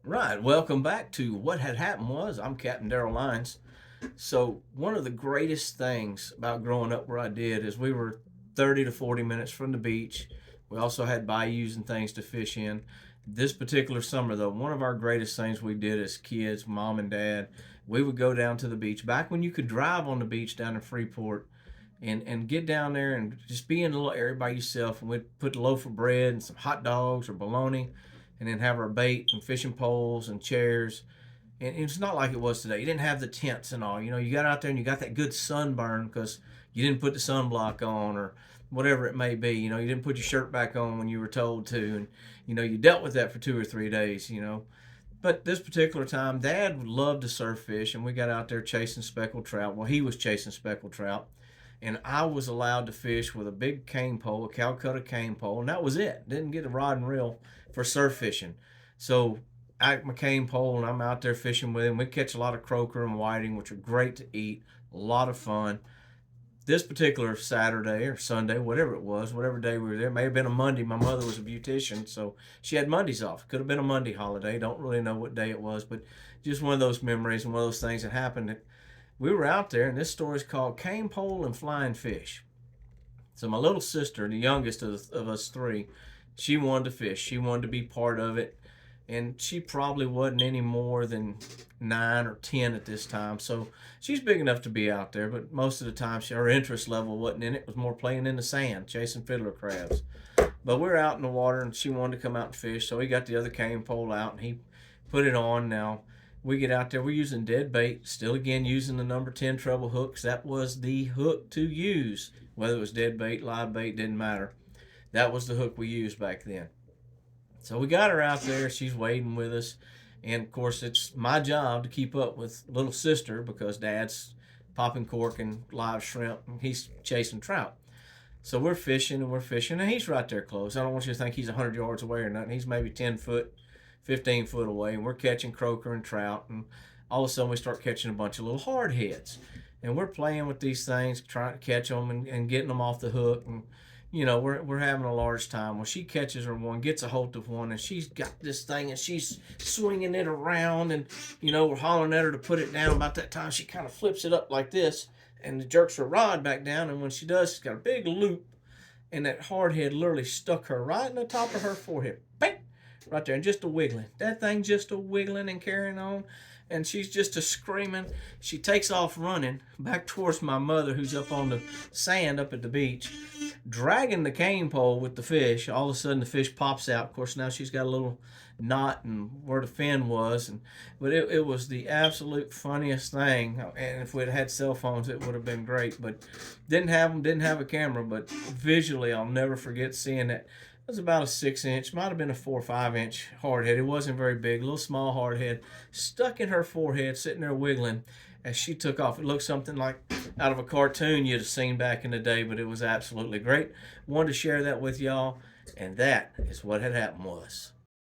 Right. Welcome back to What Had Happened Was. I'm Captain Daryl Lyons. So, one of the greatest things about growing up where I did is we were 30 to 40 minutes from the beach. We also had bayous and things to fish in. This particular summer, though, one of our greatest things we did as kids, mom and dad, we would go down to the beach. Back when you could drive on the beach down in Freeport and get down there and just be in a little area by yourself. And we'd put a loaf of bread and some hot dogs or bologna and then have our bait and fishing poles and chairs. And it's not like it was today. You didn't have the tents and all. You got out there and you got that good sunburn because you didn't put the sunblock on or whatever it may be. You didn't put your shirt back on when you were told to. And, you dealt with that for 2 or 3 days. But this particular time, Dad loved to surf fish, and we got out there chasing speckled trout. Well, he was chasing speckled trout, and I was allowed to fish with a big cane pole, a Calcutta cane pole, and that was it. Didn't get a rod and reel for surf fishing. So I got my cane pole, and I'm out there fishing with him. We catch a lot of croaker and whiting, which are great to eat, a lot of fun. This particular Saturday or Sunday, whatever it was, whatever day we were there, may have been a Monday. My mother was a beautician, so she had Mondays off. Could have been a Monday holiday. Don't really know what day it was, but just one of those memories and one of those things that happened. We were out there, and this story is called Cane Pole and Flying Fish. So my little sister, the youngest of us three, she wanted to fish. She wanted to be part of it, and she probably wasn't any more than 9 or 10 at this time. So she's big enough to be out there, but most of the time, her interest level wasn't in it. It was more playing in the sand, chasing fiddler crabs. But we're out in the water, and she wanted to come out and fish, so he got the other cane pole out, and he put it on. Now we get out there, we're using dead bait, still again using the number 10 treble hooks. That was the hook to use, whether it was dead bait, live bait, didn't matter. That was the hook we used back then. So we got her out there, she's wading with us, and of course it's my job to keep up with little sister because Dad's popping cork and live shrimp, and he's chasing trout. So we're fishing and we're fishing, and he's right there close. I don't want you to think he's 100 yards away or nothing. He's maybe 10 foot, 15 foot away, and we're catching croaker and trout. And all of a sudden, we start catching a bunch of little hard heads. And we're playing with these things, trying to catch them and getting them off the hook. And, we're having a large time. Well, she catches her one, gets a hold of one, and she's got this thing and she's swinging it around. And, we're hollering at her to put it down. About that time, she kind of flips it up like this and jerks her rod back down. And when she does, she's got a big loop, and that hard head literally stuck her right in the top of her forehead. Bang! Right there, and just a wiggling. That thing just a wiggling and carrying on. And she's just a screaming. She takes off running back towards my mother, who's up on the sand up at the beach, dragging the cane pole with the fish. All of a sudden, the fish pops out. Of course, now she's got a little knot and where the fin was, but it was the absolute funniest thing. And if we'd had cell phones, it would have been great. But didn't have them, didn't have a camera. But visually, I'll never forget seeing that. It was about a 6 inch, might have been a 4 or 5 inch hardhead. It wasn't very big, a little small hardhead, stuck in her forehead, sitting there wiggling as she took off. It looked something like out of a cartoon you'd have seen back in the day, but it was absolutely great. Wanted to share that with y'all, and that is what had happened was.